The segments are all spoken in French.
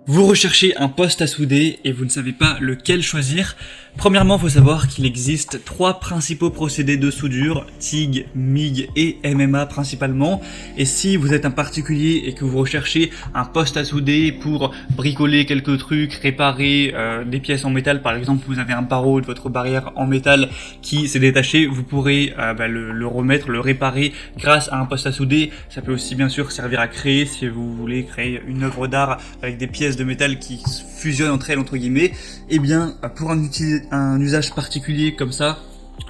Vous recherchez un poste à souder et vous ne savez pas lequel choisir. Premièrement, il faut savoir qu'il existe 3 principaux procédés de soudure, TIG, MIG et MMA principalement. Et si vous êtes un particulier et que vous recherchez un poste à souder pour bricoler quelques trucs, réparer des pièces en métal, par exemple vous avez un barreau de votre barrière en métal qui s'est détaché, vous pourrez le remettre, le réparer grâce à un poste à souder. Ça peut aussi bien sûr servir à créer, si vous voulez créer une œuvre d'art avec des pièces de métal qui fusionnent entre elles entre guillemets. Et bien pour un usage particulier comme ça,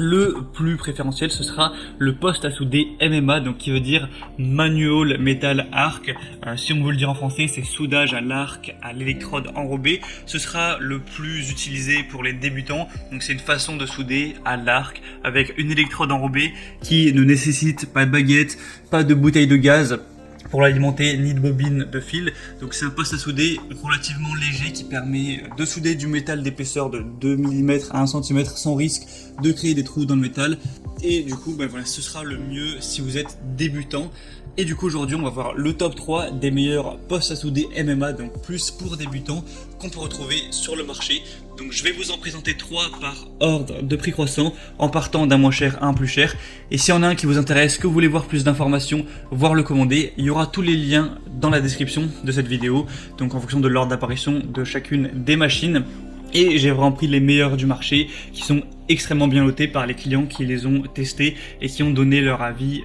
le plus préférentiel ce sera le poste à souder MMA, donc qui veut dire Manual Metal Arc. Si on veut le dire en français, c'est soudage à l'arc à l'électrode enrobée. Ce sera le plus utilisé pour les débutants. Donc c'est une façon de souder à l'arc avec une électrode enrobée qui ne nécessite pas de baguette, pas de bouteille de gaz pour l'alimenter, ni de bobine de fil. Donc c'est un poste à souder relativement léger qui permet de souder du métal d'épaisseur de 2 mm à 1 cm sans risque de créer des trous dans le métal. Et du coup, ce sera le mieux si vous êtes débutant. Et du coup aujourd'hui on va voir le top 3 des meilleurs postes à souder MMA, donc plus pour débutants, qu'on peut retrouver sur le marché. Donc je vais vous en présenter 3 par ordre de prix croissant, en partant d'un moins cher à un plus cher. Et s'il y en a un qui vous intéresse, que vous voulez voir plus d'informations, voire le commander, il y aura tous les liens dans la description de cette vidéo, donc en fonction de l'ordre d'apparition de chacune des machines. Et j'ai vraiment pris les meilleurs du marché qui sont extrêmement bien notés par les clients qui les ont testés et qui ont donné leur avis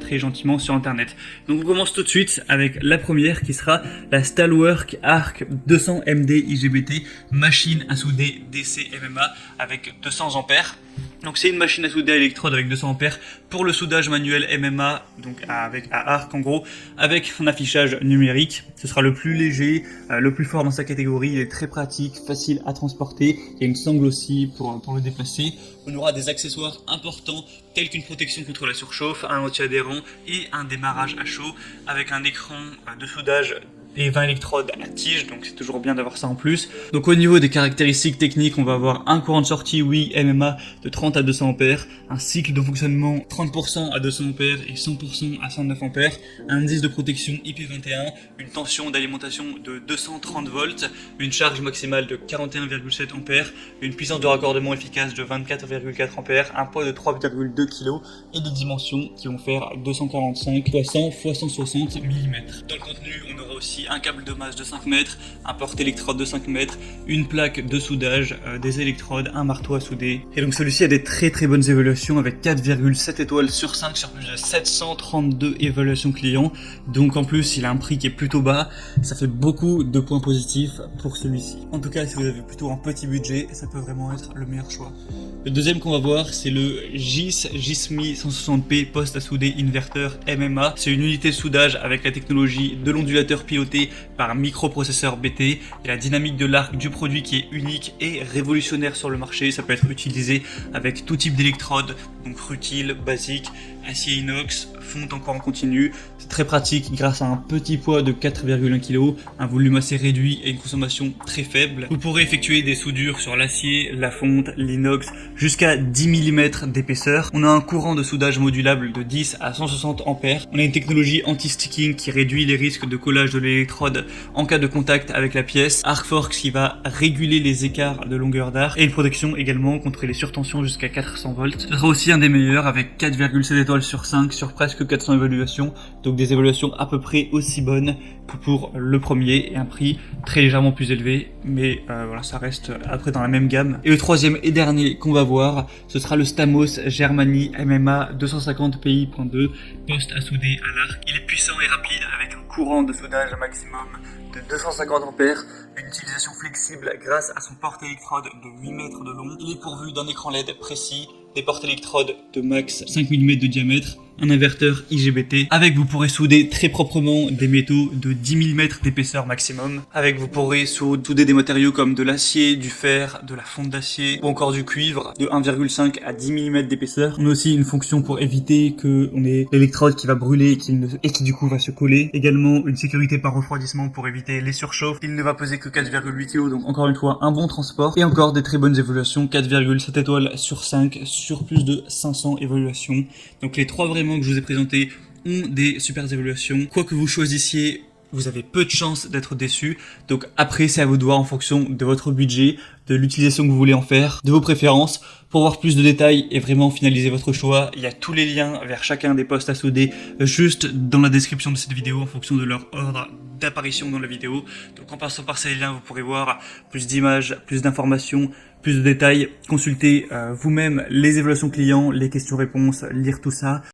très gentiment sur internet. Donc on commence tout de suite avec la première qui sera la Stalwork Arc 200 MD IGBT machine à souder DC MMA avec 200 ampères. Donc c'est une machine à souder à électrode avec 200 ampères pour le soudage manuel MMA, donc à arc en gros, avec un affichage numérique. Ce sera le plus léger, le plus fort dans sa catégorie, il est très pratique, facile à transporter, il y a une sangle aussi pour le déplacer. On aura des accessoires importants tels qu'une protection contre la surchauffe, un anti-adhérent et un démarrage à chaud avec un écran de soudage et 20 électrodes à tige, donc c'est toujours bien d'avoir ça en plus. Donc au niveau des caractéristiques techniques, on va avoir un courant de sortie MMA de 30 à 200 ampères, un cycle de fonctionnement 30% à 200 ampères et 100% à 109 ampères, un indice de protection IP21, une tension d'alimentation de 230 volts, une charge maximale de 41,7 ampères, une puissance de raccordement efficace de 24,4 ampères, un poids de 3,2 kg et des dimensions qui vont faire 245 x 100 x 160 mm. Dans le contenu, on aura aussi un câble de masse de 5 mètres, un porte-électrode de 5 mètres, une plaque de soudage, des électrodes, un marteau à souder. Et donc celui-ci a des très bonnes évaluations avec 4,7 étoiles sur 5 sur plus de 732 évaluations clients. Donc en plus il a un prix qui est plutôt bas, ça fait beaucoup de points positifs pour celui-ci. En tout cas si vous avez plutôt un petit budget, ça peut vraiment être le meilleur choix. Le deuxième qu'on va voir c'est le GISMI 160p poste à souder inverteur MMA. C'est une unité de soudage avec la technologie de l'ondulateur piloté par microprocesseur BT. Il y a la dynamique de l'arc du produit qui est unique et révolutionnaire sur le marché. Ça peut être utilisé avec tout type d'électrode, donc rutile, basique, acier inox, fonte encore en continu. C'est très pratique grâce à un petit poids de 4,1 kg, un volume assez réduit et une consommation très faible. Vous pourrez effectuer des soudures sur l'acier, la fonte, l'inox jusqu'à 10 mm d'épaisseur. On a un courant de soudage modulable de 10 à 160 ampères. On a une technologie anti-sticking qui réduit les risques de collage de l'électrode en cas de contact avec la pièce. Arcforce qui va réguler les écarts de longueur d'arc et une protection également contre les surtensions jusqu'à 400 volts. Ce sera aussi un des meilleurs avec 4,7 étoiles sur 5 sur presque 400 évaluations, donc des évaluations à peu près aussi bonnes que pour le premier et un prix très légèrement plus élevé, mais voilà, ça reste après dans la même gamme. Et le troisième et dernier qu'on va voir, ce sera le Stamos Germany MMA 250 PI.2 poste à souder à l'arc. Il est puissant et rapide avec un courant de soudage maximum de 250 ampères, une utilisation flexible grâce à son porte-électrode de 8 mètres de long. Il est pourvu d'un écran LED précis, des porte-électrodes de max 5 mm de diamètre, un inverteur IGBT. Avec vous pourrez souder très proprement des métaux de 10 mm d'épaisseur maximum. Avec vous pourrez souder des matériaux comme de l'acier, du fer, de la fonte d'acier ou encore du cuivre de 1,5 à 10 mm d'épaisseur. On a aussi une fonction pour éviter que on ait l'électrode qui va brûler et qui du coup va se coller. Également une sécurité par refroidissement pour éviter les surchauffes. Il ne va peser que 4,8 kg, donc encore une fois un bon transport. Et encore des très bonnes évaluations, 4,7 étoiles sur 5 sur plus de 500 évaluations. Donc les 3 vraiment que je vous ai présentés ont des super évaluations. Quoi que vous choisissiez, vous avez peu de chances d'être déçu. Donc après, c'est à vous de voir en fonction de votre budget, de l'utilisation que vous voulez en faire, de vos préférences. Pour voir plus de détails et vraiment finaliser votre choix, il y a tous les liens vers chacun des postes à souder juste dans la description de cette vidéo en fonction de leur ordre d'apparition dans la vidéo. Donc en passant par ces liens, vous pourrez voir plus d'images, plus d'informations, plus de détails, consulter vous-même les évaluations clients, les questions-réponses, lire tout ça.